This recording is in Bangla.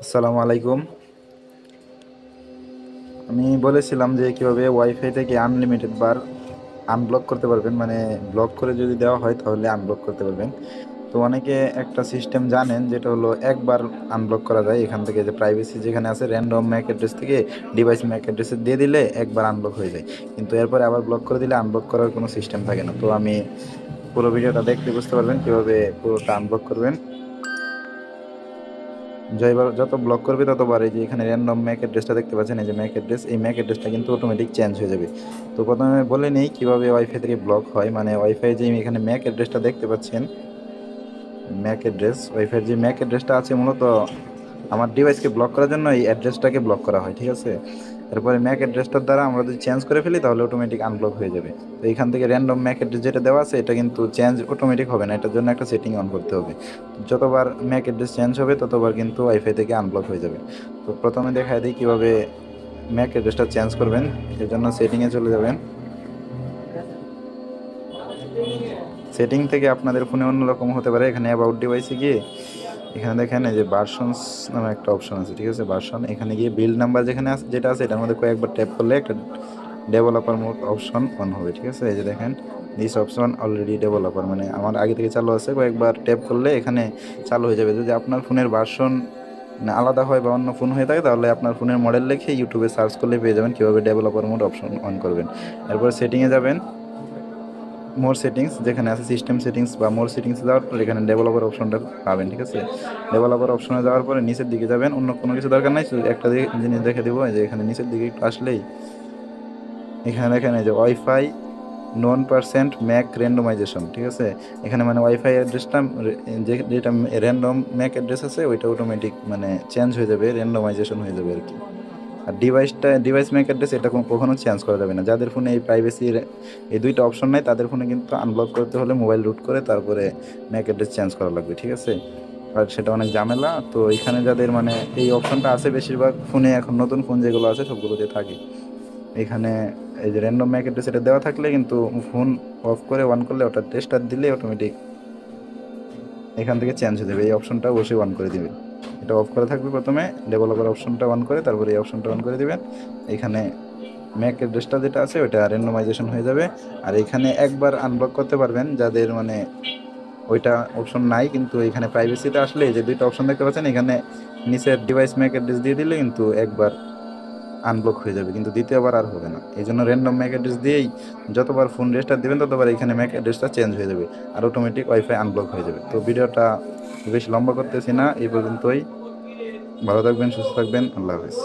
আসসালামু আলাইকুম। আমি বলেছিলাম যে কিভাবে ওয়াইফাই থেকে আনলিমিটেড বার আনব্লক করতে পারবেন, মানে ব্লক করে যদি দেওয়া হয় তাহলে আনব্লক করতে পারবেন। তো অনেকে একটা সিস্টেম জানেন যেটা হলো একবার আনব্লক করা যায় এখান থেকে, যে প্রাইভেসি যেখানে আছে র্যান্ডম ম্যাক অ্যাড্রেস থেকে ডিভাইস ম্যাক অ্যাড্রেসে দিয়ে দিলে একবার আনব্লক হয়ে যায়, কিন্তু এরপরে আবার ব্লক করে দিলে আনব্লক করার কোনো সিস্টেম থাকে না। তো আমি পুরো ভিডিওটা দেখতে বুঝতে পারবেন কিভাবে পুরোটা আনব্লক করবেন। যতবার যত ব্লক করবে ততবার এই যে এখানে র্যান্ডম ম্যাক অ্যাড্রেসটা দেখতে পাচ্ছেন, এই যে ম্যাক অ্যাড্রেস, এই ম্যাক অ্যাড্রেসটা কিন্তু অটোমেটিক চেঞ্জ হয়ে যাবে। তো প্রথমে বলে নেই কিভাবে ওয়াইফাই থেকে ব্লক হয়। মানে ওয়াইফাই যে এখানে ম্যাক অ্যাড্রেসটা দেখতে পাচ্ছেন, ম্যাক অ্যাড্রেস, ওয়াইফাইয়ের যে ম্যাক অ্যাড্রেসটা আছে মূলত আমার ডিভাইসকে ব্লক করার জন্য এই অ্যাড্রেসটাকে ব্লক করা হয়, ঠিক আছে। এরপরে ম্যাক অ্যাড্রেসটার দ্বারা আমরা যদি চেঞ্জ করে ফেলি তাহলে অটোমেটিক আনব্লক হয়ে যাবে। তো এখান থেকে র্যান্ডম ম্যাক অ্যাড্রেস যেটা দেওয়া আছে এটা কিন্তু চেঞ্জ অটোমেটিক হবে না, এটার জন্য একটা সেটিং অন করতে হবে। যতবার ম্যাক অ্যাড্রেস চেঞ্জ হবে ততবার কিন্তু ওয়াইফাই থেকে আনব্লক হয়ে যাবে। তো প্রথমে দেখায় দিই কীভাবে ম্যাক অ্যাড্রেসটা চেঞ্জ করবেন। এর জন্য সেটিংয়ে চলে যাবেন। সেটিং থেকে আপনাদের ফোনে অন্যরকম হতে পারে, এখানে অ্যাবাউট ডিভাইসে গিয়ে এখানে দেখেন এই যে ভার্সনস নামে একটা অপশন আছে, ঠিক আছে, ভার্সন। এখানে গিয়ে বিল্ড নাম্বার যেখানে আছে, যেটা আছে এটার মধ্যে কয়েকবার ট্যাপ করলে একটা ডেভেলপার মোড অপশন অন হবে, ঠিক আছে। এই যে দেখেন দিস অপশন অলরেডি ডেভেলপার, মানে আমার আগে থেকে চালু আছে, কয়েকবার ট্যাপ করলে এখানে চালু হয়ে যাবে। যদি আপনার ফোনের ভার্সন আলাদা হয় বা অন্য ফোন হয়ে থাকে তাহলে আপনার ফোনের মডেল লিখে ইউটিউবে সার্চ করলে পেয়ে যাবেন কীভাবে ডেভেলপার মোড অপশন অন করবেন। এরপর সেটিংয়ে যাবেন, মোর সেটিংস যেখানে আছে সিস্টেম সেটিংস বা মোর সেটিংসে যাওয়ার পর এখানে ডেভেলপার অপশনটা পাবেন, ঠিক আছে। ডেভেলপার অপশনে যাওয়ার পরে নিচের দিকে যাবেন, অন্য কোনো কিছু দরকার নাই, শুধু একটা জিনিস দেখে দেবো, যে এখানে নিচের দিকে একটু আসলেই এখানে দেখেন এই যে ওয়াইফাই নন পার্সেন্ট ম্যাক র্যান্ডমাইজেশন, ঠিক আছে। এখানে মানে ওয়াইফাই অ্যাড্রেসটা যেটা র্যান্ডম ম্যাক অ্যাড্রেস আছে ওইটা অটোমেটিক মানে চেঞ্জ হয়ে যাবে, র্যান্ডমাইজেশন হয়ে যাবে আর কি। আর ডিভাইস ম্যাক অ্যাড্রেস এটা কখনো চেঞ্জ করা যাবে না। যাদের ফোনে এই প্রাইভেসির এই দুইটা অপশন নাই তাদের ফোনে কিন্তু আনব্লক করতে হলে মোবাইল রুট করে তারপরে ম্যাক অ্যাড্রেস চেঞ্জ করা লাগবে, ঠিক আছে। আর সেটা অনেক ঝামেলা। তো এখানে যাদের মানে এই অপশনটা আছে বেশিরভাগ ফোনে, এখন নতুন ফোন যেগুলো আছে সবগুলোতে থাকে। এখানে এই যে র্যান্ডম ম্যাক অ্যাড্রেস এটা দেওয়া থাকলে কিন্তু ফোন অফ করে অন করলে ওটা টেস্টার দিলে অটোমেটিক এখান থেকে চেঞ্জ হয়ে যাবে। এই অপশনটা অবশ্যই অন করে দিবে। এটা অফ করা থাকবে, প্রথমে ডেভেলপার অপশনটা অন করে তারপরে এই অপশনটা অন করে দিবেন। এখানে ম্যাক অ্যাড্রেসটা যেটা আছে ওইটা র্যান্ডমাইজেশন হয়ে যাবে। আর এখানে একবার আনব্লক করতে পারবেন যাদের মানে ওইটা অপশন নাই, কিন্তু এখানে প্রাইভেসিতে আসলে যে দুইটা অপশন দেখতে পাচ্ছেন এখানে নিচের ডিভাইস ম্যাক অ্যাড্রেস দিয়ে দিলে কিন্তু একবার আনব্লক হয়ে যাবে, কিন্তু দ্বিতীয়বার আর হবে না। এই জন্য র্যান্ডম ম্যাক অ্যাড্রেস দিয়েই যতবার ফোন রেস্টার দেবেন ততবার এখানে ম্যাক অ্যাড্রেসটা চেঞ্জ হয়ে যাবে আর অটোমেটিক ওয়াইফাই আনব্লক হয়ে যাবে। তো ভিডিওটা বেশ লম্বা করতেছি না, এই পর্যন্তই। ভালো থাকবেন, সুস্থ থাকবেন, আল্লাহ হাফেজ।